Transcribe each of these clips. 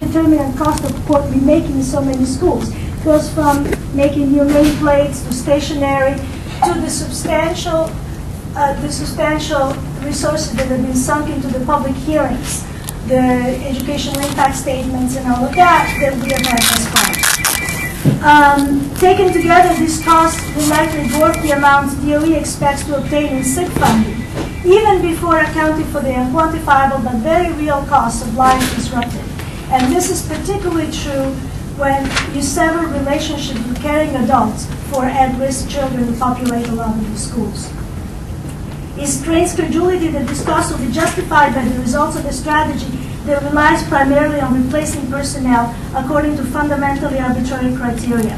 determinant cost of remaking so many schools. It goes from making new nameplates to stationery to the substantial resources that have been sunk into the public hearings, the educational impact statements and all of that we have had thus far. Taken together, these costs will likely dwarf the amounts DOE expects to obtain in SIG funding, even before accounting for the unquantifiable but very real costs of lives disrupted. And this is particularly true when you sever relationships with caring adults for at-risk children who populate a lot of these schools. It strains credulity that this cost will be justified by the results of a strategy that relies primarily on replacing personnel according to fundamentally arbitrary criteria.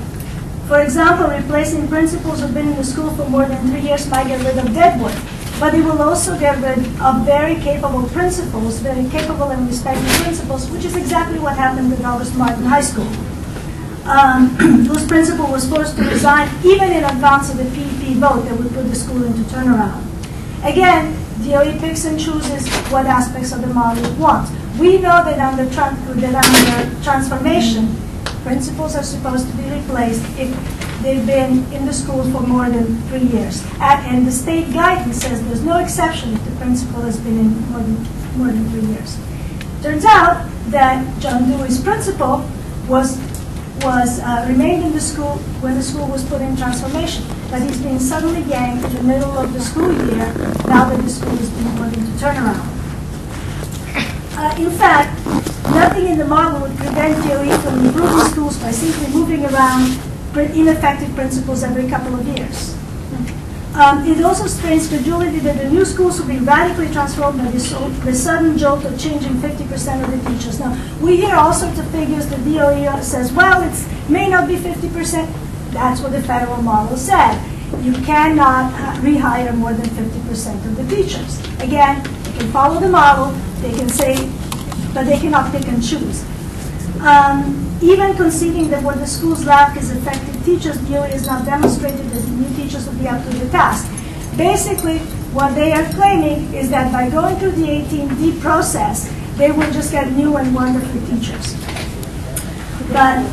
For example, replacing principals who have been in the school for more than 3 years might get rid of deadwood, but it will also get rid of very capable principals, very capable and respected principals, which is exactly what happened with August Martin High School, whose principal was forced to resign even in advance of the PEP vote that would put the school into turnaround. Again, DOE picks and chooses what aspects of the model it wants. We know that under transformation, principals are supposed to be replaced if they've been in the school for more than 3 years. And the state guidance says there's no exception if the principal has been in more than 3 years. Turns out that John Dewey's principal remained in the school when the school was put in transformation, but he's being suddenly yanked in the middle of the school year now that the school is being put into turnaround. In fact, nothing in the model would prevent DOE from improving schools by simply moving around ineffective principals every couple of years. It also strains credulity that the new schools will be radically transformed by the sudden jolt of changing 50% of the teachers. Now, we hear all sorts of figures. The DOE says, well, it may not be 50%. That's what the federal model said. You cannot rehire more than 50% of the teachers. Again, you can follow the model. They can say, but they cannot pick and choose. Even conceding that what the schools lack is effective teachers, DOE has not demonstrated that the new teachers will be up to the task. Basically, what they are claiming is that by going through the 18D process, they will just get new and wonderful teachers. But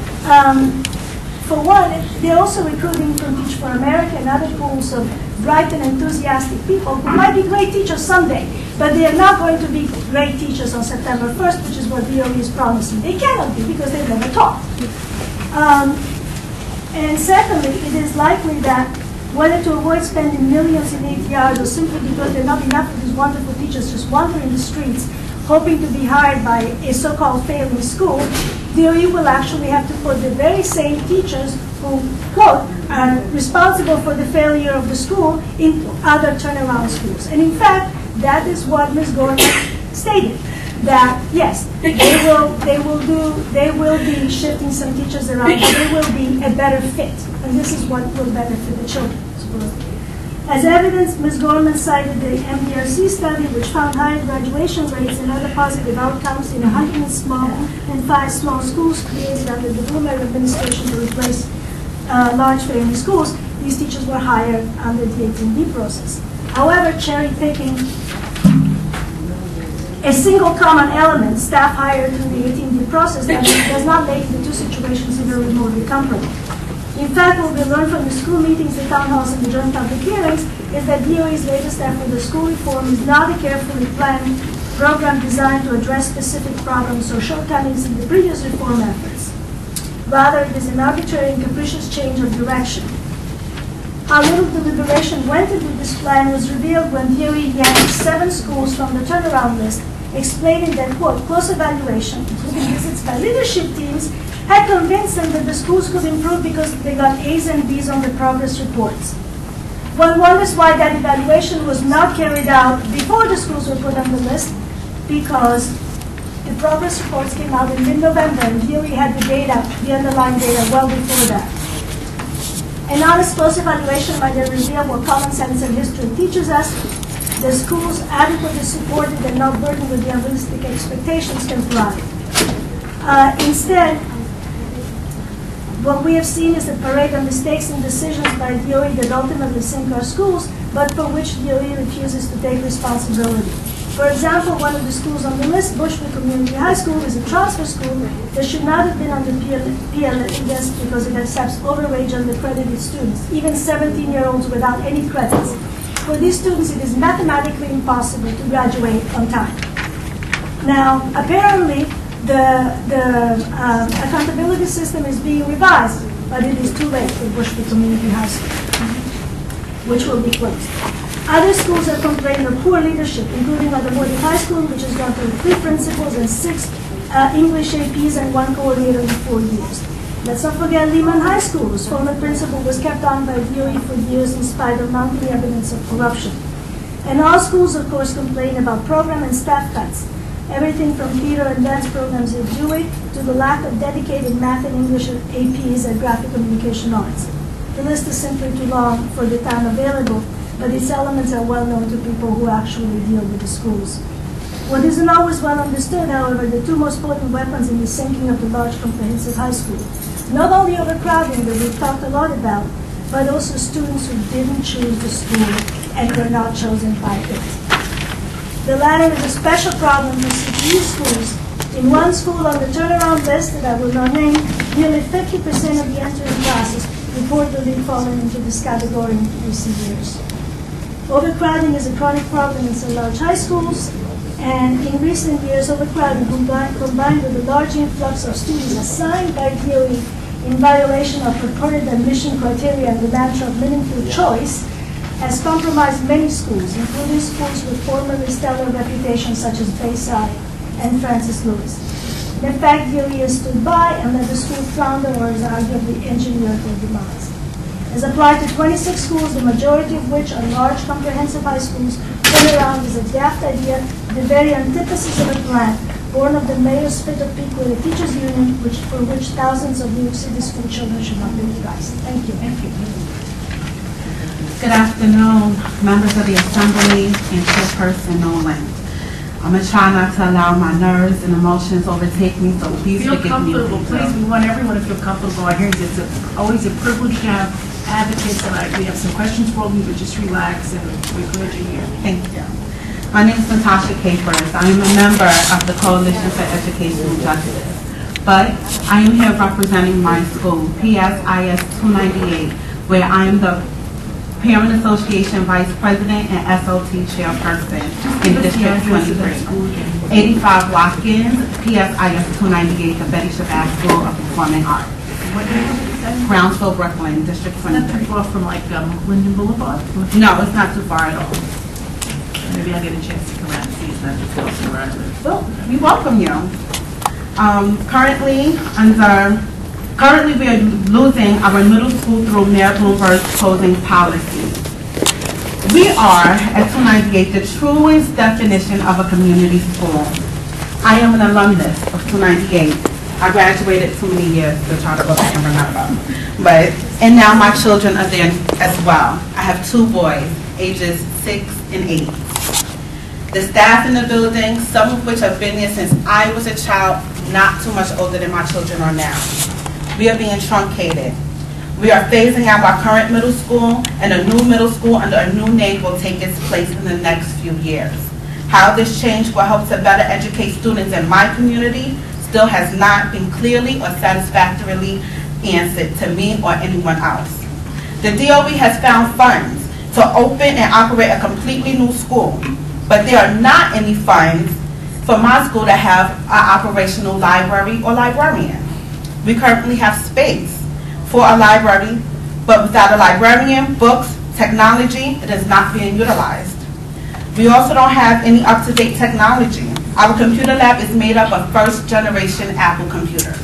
for one, they're also recruiting from Teach for America and other pools of bright and enthusiastic people who might be great teachers someday, but they are not going to be great teachers on September 1st, which is what DOE is promising. They cannot be because they've never taught. And secondly, it is likely that whether to avoid spending millions in ATRs or simply because there are not enough of these wonderful teachers just wandering the streets hoping to be hired by a so-called failing school, DOE will actually have to put the very same teachers who, quote, are responsible for the failure of the school into other turnaround schools. And in fact, that is what Ms. Gorman stated, that yes, they will be shifting some teachers around, but they will be a better fit. And this is what will benefit the children, supposedly. As evidence, Ms. Gorman cited the MDRC study, which found higher graduation rates and other positive outcomes in 105 small schools created under the Bloomberg administration to replace large failing schools. These teachers were hired under the 18D process. However, cherry picking a single common element, staff hired through the 18D process, does not make the two situations even remotely comparable. In fact, what we learned from the school meetings, the town halls, and the joint public hearings is that DOE's latest effort for school reform is not a carefully planned program designed to address specific problems or shortcomings in the previous reform efforts. Rather, it is an arbitrary and capricious change of direction. How little deliberation went into this plan was revealed when DOE yanked 7 schools from the turnaround list, explaining that, quote, close evaluation, including visits by leadership teams, had convinced them that the schools could improve because they got A's and B's on the progress reports. One wonders why that evaluation was not carried out before the schools were put on the list, because the progress reports came out in mid-November, and DOE had the data, the underlying data, well before that. An honest close evaluation might have revealed what common sense and history teaches us. The schools adequately supported and not burdened with the unrealistic expectations can thrive. Instead, what we have seen is a parade of mistakes and decisions by DOE that ultimately sink our schools, but for which DOE refuses to take responsibility. For example, one of the schools on the list, Bushwick Community High School, is a transfer school that should not have been under PLS because it accepts overage undercredited students, even 17-year-olds without any credits. For these students, it is mathematically impossible to graduate on time. Now, apparently, the accountability system is being revised, but it is too late for Bushwick Community High School, which will be closed. Other schools have complained of poor leadership, including Automotive High School, which has gone through 3 principals and 6 English APs and 1 coordinator in 4 years. Let's not forget Lehman High School, whose former principal was kept on by DOE for years in spite of mounting evidence of corruption. And all schools, of course, complain about program and staff cuts. Everything from theater and dance programs at Dewey to the lack of dedicated math and English APs at Graphic Communication Arts. The list is simply too long for the time available, but its elements are well known to people who actually deal with the schools. What isn't always well understood, however, the 2 most potent weapons in the sinking of the large comprehensive high school. Not only overcrowding that we've talked a lot about, but also students who didn't choose the school and were not chosen by it. The latter is a special problem for CPU schools. In one school on the turnaround list that I will not name, nearly 50% of the entering classes reportedly fallen into this category in recent years. Overcrowding is a chronic problem in some large high schools, and in recent years, overcrowding combined with a large influx of students assigned by DOE in violation of purported admission criteria and the mantra of meaningful choice has compromised many schools, including schools with formerly stellar reputations such as Bayside and Francis Lewis. In fact, DOE has stood by and let the school flounder or is arguably engineered their demise. As applied to 26 schools, the majority of which are large comprehensive high schools, turnaround is a daft idea, the very antithesis of a plan, born of the mayor's fit of pique with a teachers' union, for which thousands of New York City school children should not be advised. Thank you. Thank you. Good afternoon, members of the Assembly and Chairperson Nolan. I'm going to try not to allow my nerves and emotions overtake me, so please forgive me. Please, we want everyone to feel comfortable. Our hearings, it's always a privilege to have advocates, and we have some questions for you, but just relax, and we're glad you're here. Thank you. My name is Natasha Capers. I am a member of the Coalition for Educational Justice, but I am here representing my school, PSIS 298, where I am the Parent Association Vice President and SOT Chairperson in District 23. 85 Watkins, PSIS 298, the Betty Shabazz School of Performing Arts. What name is that? Brownsville, Brooklyn, District 23. Not too far from like Linden Boulevard? No, it's not too far at all. Maybe I'll get a chance to come out and see if that's close to where I live. Well, we welcome you. Currently, we are losing our middle school through Mayor Bloomberg's closing policy. We are, at 298, the truest definition of a community school. I am an alumnus of 298. I graduated too many years to try to go back and remember. And now my children are there as well. I have 2 boys, ages 6 and 8. The staff in the building, some of which have been there since I was a child, not too much older than my children are now. We are being truncated. We are phasing out our current middle school, and a new middle school under a new name will take its place in the next few years. How this change will help to better educate students in my community still has not been clearly or satisfactorily answered to me or anyone else. The DOE has found funds to open and operate a completely new school, but there are not any funds for my school to have an operational library or librarian. We currently have space for a library, but without a librarian, books, technology, it is not being utilized. We also don't have any up-to-date technology. Our computer lab is made up of first-generation Apple computers.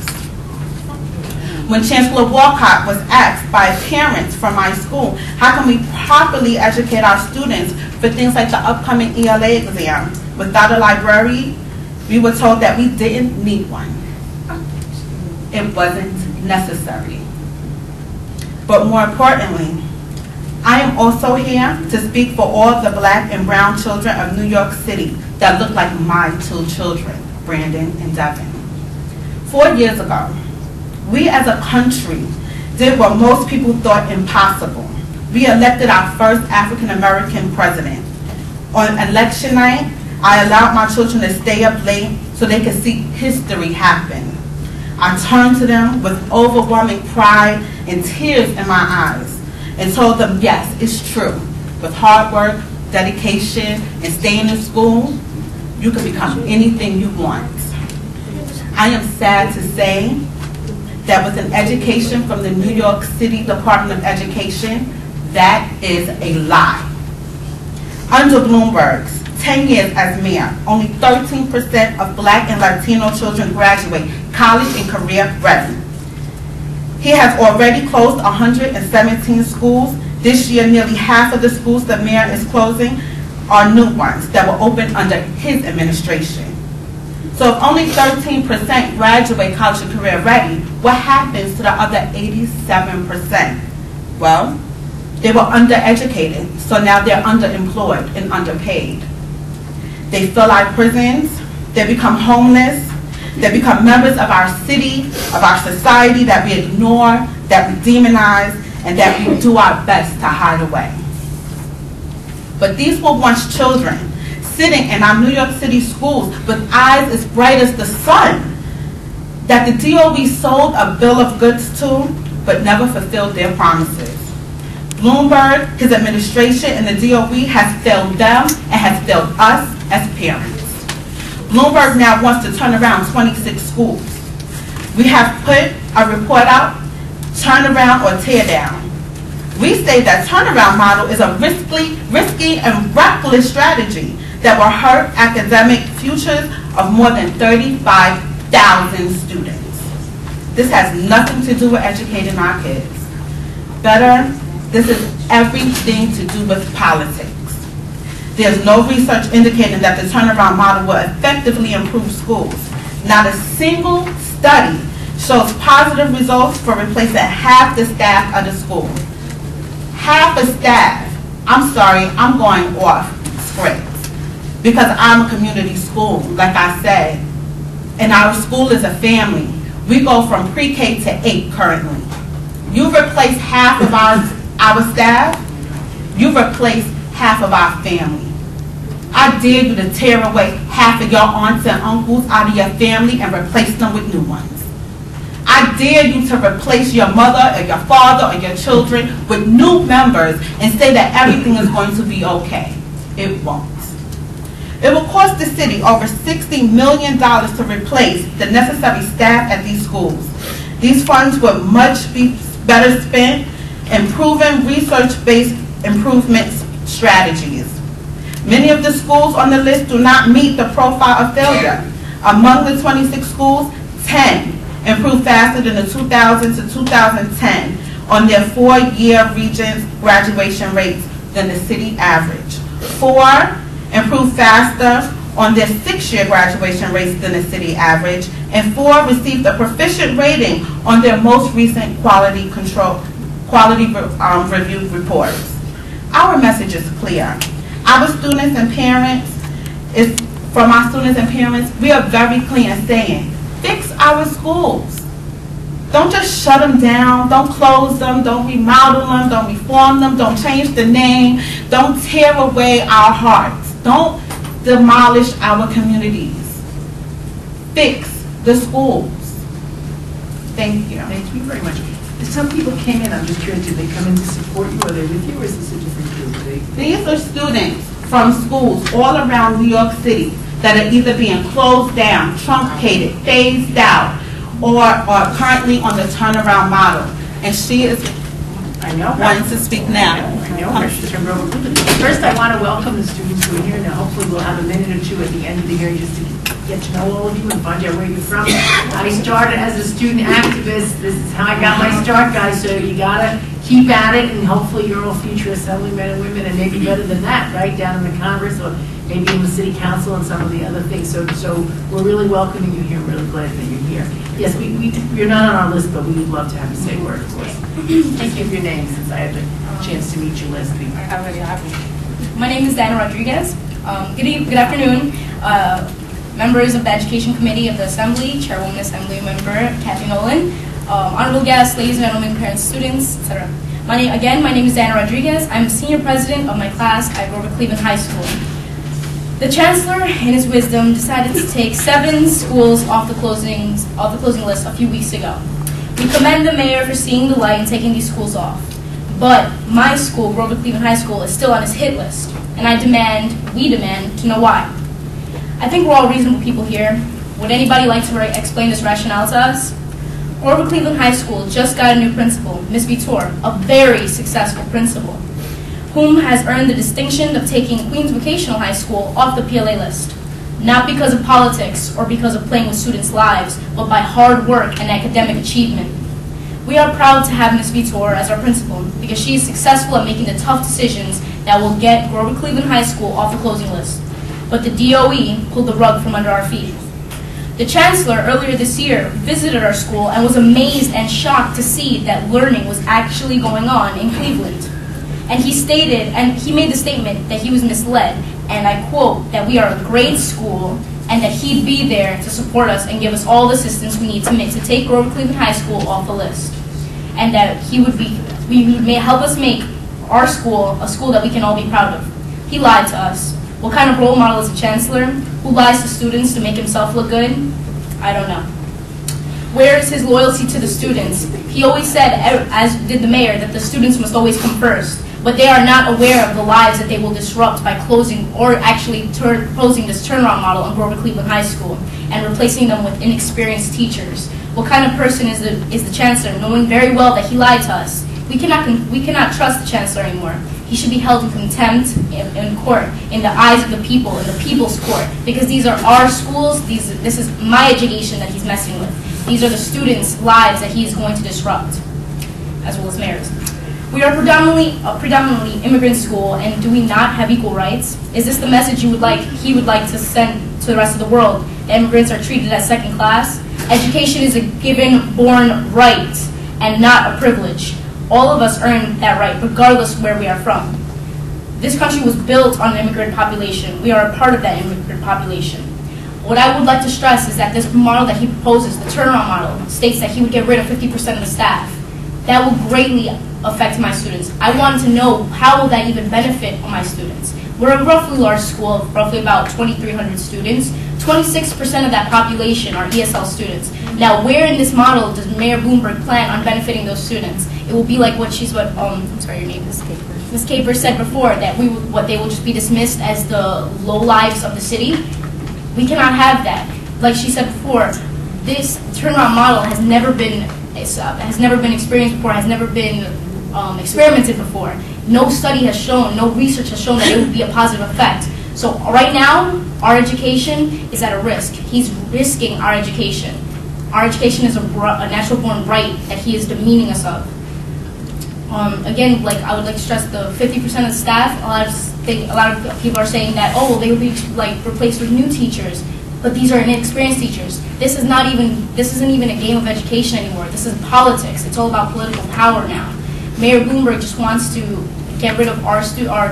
When Chancellor Walcott was asked by parents from my school, how can we properly educate our students for things like the upcoming ELA exam? Without a library, we were told that we didn't need one. It wasn't necessary. But more importantly, I am also here to speak for all the Black and brown children of New York City that look like my 2 children, Brandon and Devin. 4 years ago, we as a country did what most people thought impossible. We elected our first African American president. On election night, I allowed my children to stay up late so they could see history happen. I turned to them with overwhelming pride and tears in my eyes and told them, yes, it's true. With hard work, dedication, and staying in school, you can become anything you want. I am sad to say that with an education from the New York City Department of Education, that is a lie. Under Bloomberg's 10 years as mayor, only 13% of Black and Latino children graduate college and career ready. He has already closed 117 schools. This year, nearly half of the schools the mayor is closing are new ones that were opened under his administration. So if only 13% graduate college and career ready, what happens to the other 87%? Well, they were undereducated, so now they're underemployed and underpaid. They fill our prisons, they become homeless, they become members of our city, of our society that we ignore, that we demonize, and that we do our best to hide away. But these were once children sitting in our New York City schools with eyes as bright as the sun that the DOE sold a bill of goods to, but never fulfilled their promises. Bloomberg, his administration, and the DOE has failed them and has failed us as parents. Bloomberg now wants to turn around 26 schools. We have put a report out, turn around or tear down. We say that turnaround model is a risky and reckless strategy that will hurt academic futures of more than 35,000 students. This has nothing to do with educating our kids. Better, this is everything to do with politics. There's no research indicating that the turnaround model will effectively improve schools. Not a single study shows positive results for replacing half the staff of the school. Half the staff. I'm sorry, I'm going off script because I'm a community school, like I said, and our school is a family. We go from pre-K to 8 currently. You replace half of our staff, you replace half of our family. I dare you to tear away half of your aunts and uncles out of your family and replace them with new ones. I dare you to replace your mother or your father or your children with new members and say that everything is going to be okay. It won't. It will cost the city over $60 million to replace the necessary staff at these schools. These funds would much be better spent improving research-based improvement strategies. Many of the schools on the list do not meet the profile of failure. Among the 26 schools, 10 improved faster than the 2000 to 2010 on their 4-year Regents graduation rates than the city average. 4 improved faster on their 6-year graduation rates than the city average, and 4 received a proficient rating on their most recent quality review reports. Our message is clear. Our students and parents, from our students and parents, we are very clear in saying, fix our schools. Don't just shut them down, don't close them, don't remodel them, don't reform them, don't change the name, don't tear away our hearts, don't demolish our communities. Fix the schools. Thank you. Thank you very much. Some people came in, I'm just curious, did they come in to support you? Are they with you, or is this a different group? These are students from schools all around New York City that are either being closed down, truncated, phased out, or are currently on the turnaround model. And she is wanting to speak now. First, I want to welcome the students who are here. Now, hopefully we'll have a minute or two at the end of the hearing just to get to know all of you and find out where you're from. I started as a student activist. This is how I got my start, guys, so you got to keep at it, and hopefully you're all future assemblymen and women, and maybe better than that, right, down in the Congress or maybe in the City Council and some of the other things. So we're really welcoming you here. I'm really glad that you're here. Yes, you're not on our list, but we would love to have you say a word, of course. Just give your name, since I had the chance to meet you last week. My name is Dana Rodriguez. Good afternoon, members of the Education Committee of the Assembly, Chairwoman Assembly Member Kathy Nolan, honorable guests, ladies and gentlemen, parents, students, etc. My name is Dana Rodriguez. I'm senior president of my class at Grover Cleveland High School. The chancellor, in his wisdom, decided to take 7 schools off the closing list a few weeks ago. We commend the mayor for seeing the light and taking these schools off. But my school, Grover Cleveland High School, is still on his hit list, and we demand to know why. I think we're all reasonable people here. Would anybody like to explain this rationale to us? Grover Cleveland High School just got a new principal, Ms. Vitor, a very successful principal, whom has earned the distinction of taking Queens Vocational High School off the PLA list. Not because of politics or because of playing with students' lives, but by hard work and academic achievement. We are proud to have Ms. Vitor as our principal because she is successful at making the tough decisions that will get Grover Cleveland High School off the closing list. But the DOE pulled the rug from under our feet. The chancellor earlier this year visited our school and was amazed and shocked to see that learning was actually going on in Cleveland. And he made the statement that he was misled, and I quote, that we are a great school and that he'd be there to support us and give us all the assistance we need to take Grover Cleveland High School off the list. And that he would help us make our school a school that we can all be proud of. He lied to us. What kind of role model is a chancellor who lies to students to make himself look good? I don't know. Where is his loyalty to the students? He always said, as did the mayor, that the students must always come first. But they are not aware of the lives that they will disrupt by closing or actually closing this turnaround model on Grover Cleveland High School and replacing them with inexperienced teachers. What kind of person is the chancellor, knowing very well that he lied to us? We cannot trust the chancellor anymore. He should be held in contempt in court, in the eyes of the people, in the people's court, because these are our schools. This is my education that he's messing with. These are the students' lives that he is going to disrupt, as well as mayors. We are a predominantly immigrant school, and do we not have equal rights? Is this the message he would like to send to the rest of the world? That immigrants are treated as second class? Education is a given, born right, and not a privilege. All of us earn that right, regardless of where we are from. This country was built on an immigrant population. We are a part of that immigrant population. What I would like to stress is that this model that he proposes, the turnaround model, states that he would get rid of 50% of the staff. That will greatly affect my students. I want to know how will that even benefit my students. We're a roughly large school of roughly about 2,300 students. 26% of that population are ESL students. Now, where in this model does Mayor Bloomberg plan on benefiting those students? It will be like I'm sorry, your name is Caper. Ms. Caper said before that they will just be dismissed as the lowlives of the city. We cannot have that. Like she said before, this turnaround model has never been experienced before, has never been experimented before. No study has shown, no research has shown that it would be a positive effect. So right now, our education is at a risk. He's risking our education. Our education is a natural-born right that he is demeaning us of. Again, I would like to stress the 50% of staff. A lot of people are saying that, oh, well, they will be replaced with new teachers, but these are inexperienced teachers. This isn't even a game of education anymore. This is politics. It's all about political power now. Mayor Bloomberg just wants to get rid of our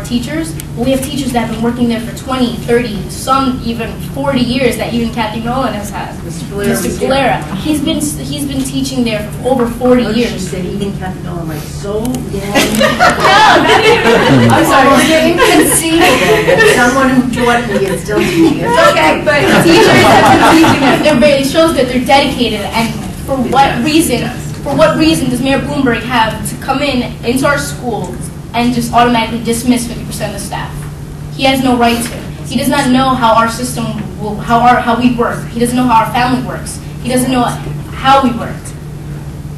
teachers. But we have teachers that have been working there for 20, 30, some even 40 years that even Kathy Nolan has had. Mr. Galera. He's been teaching there for over 40 years. She said even Kathy Nolan, so long. No, not even. I'm sorry. It's inconceivable that someone who taught me is still teaching. It's okay. But teachers have been teaching them. It shows that they're dedicated, and for what reason? For what reason does Mayor Bloomberg have to come into our school and just automatically dismiss 50% of the staff? He has no right to. He does not know how our system how we work. He doesn't know how our family works. He doesn't know how we work.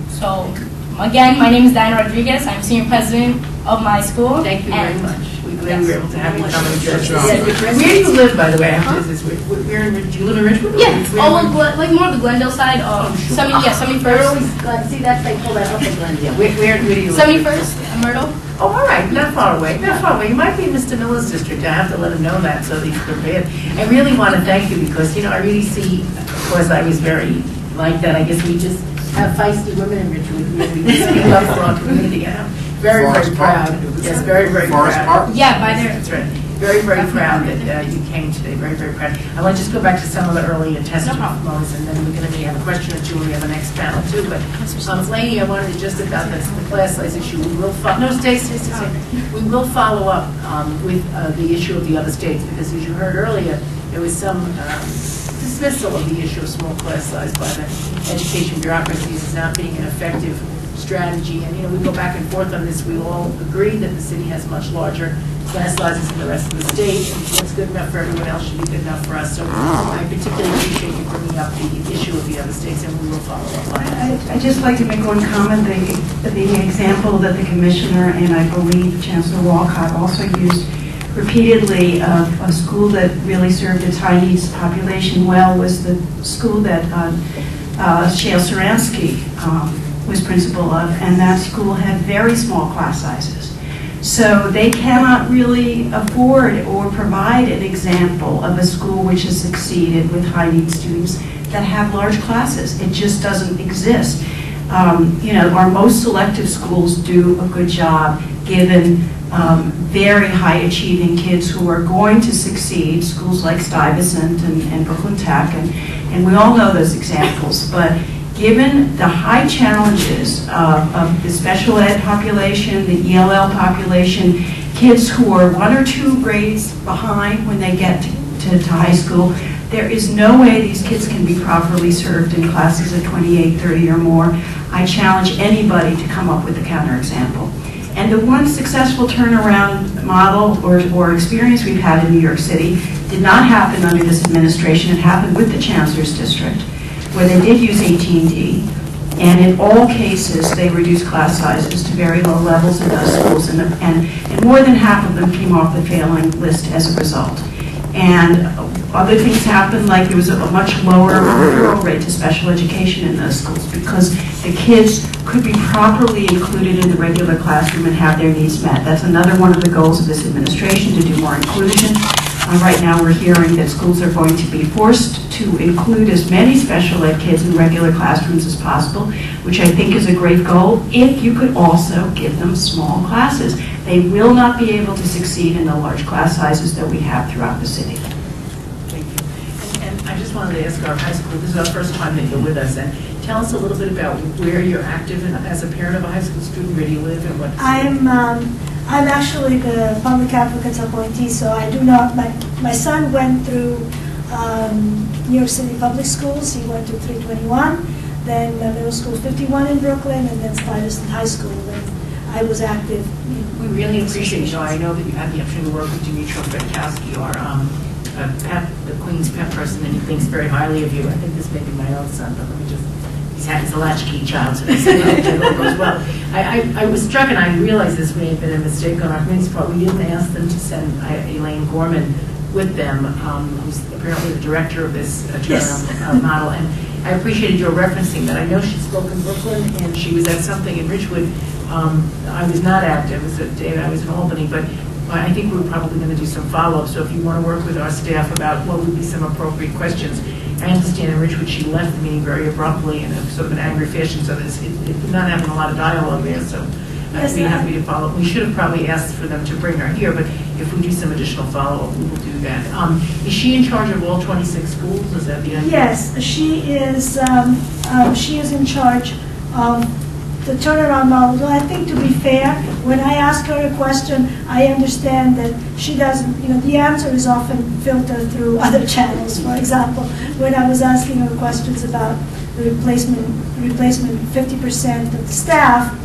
So, again, my name is Diana Rodriguez. I'm senior president of my school. Thank you very much. We're glad we were able to have you come and address us. Where do you live, by the way? Do you live in Richmond? Yeah, like more of the Glendale side. 71st. See, that's they pull that up in Glendale. Where do you live? 71st, Myrtle. Oh, all right, not far away, not far away. You might be in Mr. Miller's district. I have to let him know that so that he's prepared. I really want to thank you because, I really see, of course, I was very like that. I guess we just have feisty women in Richmond. We speak up for our community. I'm very, very proud. Yes, very, very proud. Yeah, by there. That's right. very, very proud that you came today. Very, very proud. I want to just go back to some of the earlier testimonies, and then we're going to have a question or two. We have a next panel too. But Laney, I wanted to just about the class size issue. We will follow. No, stay. We will follow up with the issue of the other states, because as you heard earlier, there was some dismissal of the issue of small class size by the education bureaucracies as not being an effective strategy. And we go back and forth on this. We all agree that the city has much larger class sizes than the rest of the state, and what's good enough for everyone else should be good enough for us. So I particularly appreciate you bringing up the issue of the other states, and we will follow up on that. I'd just like to make one comment. The example that the commissioner and I believe Chancellor Walcott also used repeatedly of a school that really served its high needs population well was the school that Shale Saransky was principal of, and that school had very small class sizes. So they cannot really afford or provide an example of a school which has succeeded with high needs students that have large classes. It just doesn't exist. Our most selective schools do a good job given very high achieving kids who are going to succeed, schools like Stuyvesant and Brooklyn Tech, and we all know those examples. But given the high challenges of the special ed population, the ELL population, kids who are 1 or 2 grades behind when they get to high school, there is no way these kids can be properly served in classes of 28, 30 or more. I challenge anybody to come up with a counterexample. And the one successful turnaround model or experience we've had in New York City did not happen under this administration. It happened with the Chancellor's District, where they did use AT&T, and in all cases they reduced class sizes to very low levels in those schools, and more than half of them came off the failing list as a result. And other things happened, like there was a much lower referral rate to special education in those schools because the kids could be properly included in the regular classroom and have their needs met. That's another one of the goals of this administration, to do more inclusion. Right now we're hearing that schools are going to be forced to include as many special ed kids in regular classrooms as possible, which I think is a great goal, if you could also give them small classes. They will not be able to succeed in the large class sizes that we have throughout the city. Thank you. And I just wanted to ask our high school, this is our first time that you're with us, and tell us a little bit about where you're active as a parent of a high school student, where do you live, and what? I'm actually the public advocate's appointee, so I do not, my son went through New York City public schools. He went to 321, then middle school 51 in Brooklyn, and then Stuyvesant High School. And I was active. We really appreciate you. I know that you had the opportunity to work with Dimitro Fetkowski, our the Queen's pet person, and he thinks very highly of you. I think this may be my own son, but let me just, he's a latchkey child, so that's it goes well. I was struck, and I realized this may have been a mistake on our committee's part. We didn't ask them to send Elaine Gorman with them, who's apparently the director of this turnaround model. And I appreciated your referencing that. I know she spoke in Brooklyn, and she was at something in Ridgewood. I was not at it. It was a day I was in Albany, but I think we're probably going to do some follow-up. So if you want to work with our staff about what would be some appropriate questions. I understand in Ridgewood she left the meeting very abruptly in a sort of an angry fashion, so it's not having a lot of dialogue there. So I'd be happy to follow up. We should have probably asked for them to bring her here, but if we do some additional follow-up, we will do that. Is she in charge of all 26 schools? Is that the idea? Yes, she is. She is in charge of the turnaround model. I think, to be fair, when I ask her a question, I understand that she doesn't, the answer is often filtered through other channels. For example, when I was asking her questions about the replacement 50% of the staff,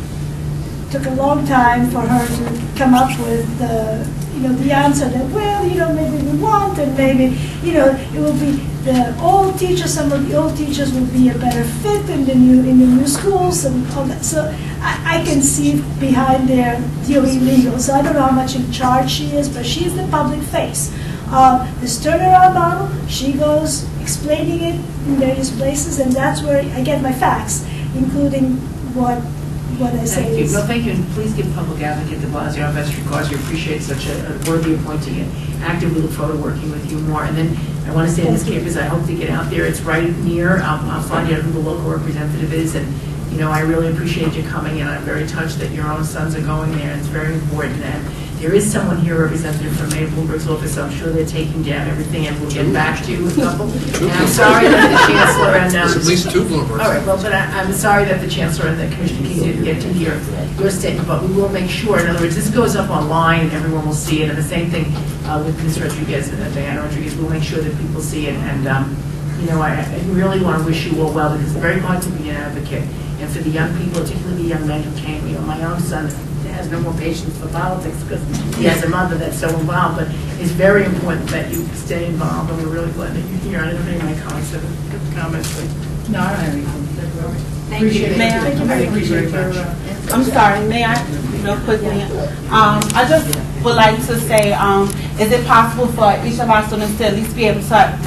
it took a long time for her to come up with the answer that, well, maybe we want, and maybe, it will be the old teachers, some of the old teachers will be a better fit in the new schools and all that. So I can see behind their DOE legal. So I don't know how much in charge she is, but she's the public face. This turnaround model, she goes explaining it in various places, and that's where I get my facts, including what I say. Thank you. Well, thank you, and please give Public Advocate de Blasio our best regards. We appreciate such a worthy appointee, and actively look forward to working with you more. And then I want to say on this campus, I hope to get out there. It's right near. I'll find out who the local representative is, and I really appreciate you coming, and I'm very touched that your own sons are going there. It's very important. And There is someone here, representative from Mayor Bloomberg's office, so I'm sure they're taking down everything, and we'll get back to you with a couple. And I'm sorry that the Chancellor and... There's at least 2 Bloombergs. All right, well, but I'm sorry that the Chancellor and the Commissioner King didn't get to hear your statement, but we will make sure, in other words, this goes up online and everyone will see it, and the same thing with Ms. Rodriguez and Diana Rodriguez, we'll make sure that people see it, and you know, I really want to wish you all well, because it's very hard to be an advocate, and for the young people, particularly the young men who came, you know, my own son has no more patience for politics because he has a mother that's so involved, but it's very important that you stay involved, and we're really glad that you're here. I didn't make my comments, but no, I don't have anything. Thank you. May I appreciate your, I'm sorry, may I, real quickly? I just would like to say, is it possible for each of our students to at least be able to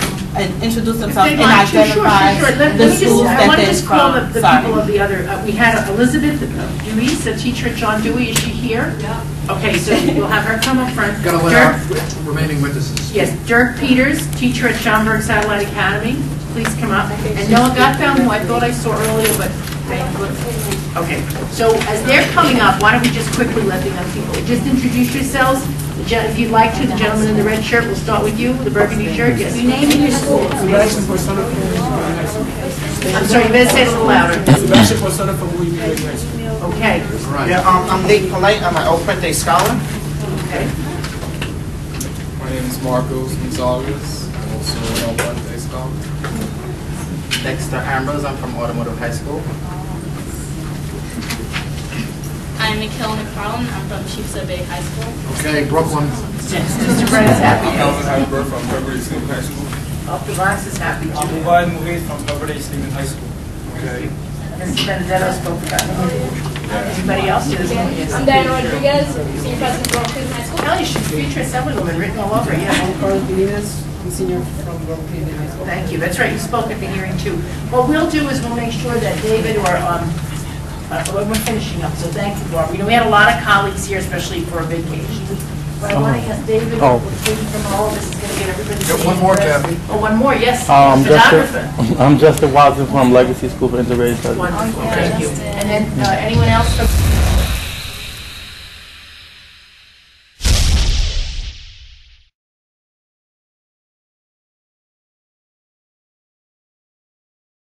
introduce themselves and identify the schools that I want to they're just call from? the people of the other, we had Elizabeth Dewey, the teacher at John Dewey. Is she here? Yeah. Okay, so we'll have her come up front. Got to let our remaining witnesses. Yes, Dirk Peters, teacher at Schaumburg Satellite Academy. Please come up. And Noah Gutbaum, who I thought I saw earlier, but okay. So as they're coming up, why don't we just quickly let the young people just introduce yourselves. If you'd like to, the gentleman in the red shirt, we'll start with you, the burgundy shirt. Yes. Your name and your school. I'm sorry, you better say it a little louder. Okay. Right. Yeah, I'm Nate Polite. I'm an Oprente scholar. Okay. My name is Marcos Gonzalez. I'm also an Oprente scholar. Dexter Ambrose. I'm from Automotive High School. I'm Mikhail McFarland. I'm from Sheepshead High School. Okay, Brooklyn. Yes, Mr. Brett is happy. I'm Calvin Heiberg from Beverly Stephen High School. Up the Bronx is happy I'm too. Mubarak Mughis from Beverly Stephen High School. Okay. Mrs. Benedetto spoke about it. Anybody else? Yes. I'm Diana Rodriguez, senior president of Cleveland High School. Kelly, she's future assemblywoman written all over, yeah. I'm senior from Cleveland High School. Thank you. That's right. You spoke at the hearing too. What we'll do is we'll make sure that David or we're finishing up, so thank you, Barbara. You know, we had a lot of colleagues here, especially for a vacation. But I want to ask David, David from all of this is going to get everybody. Got one more, Kathy. Oh, one more, yes. Photographer. I'm Justin Watson from Legacy School for Integrated Studies. Wonderful, thank you. And then anyone else from?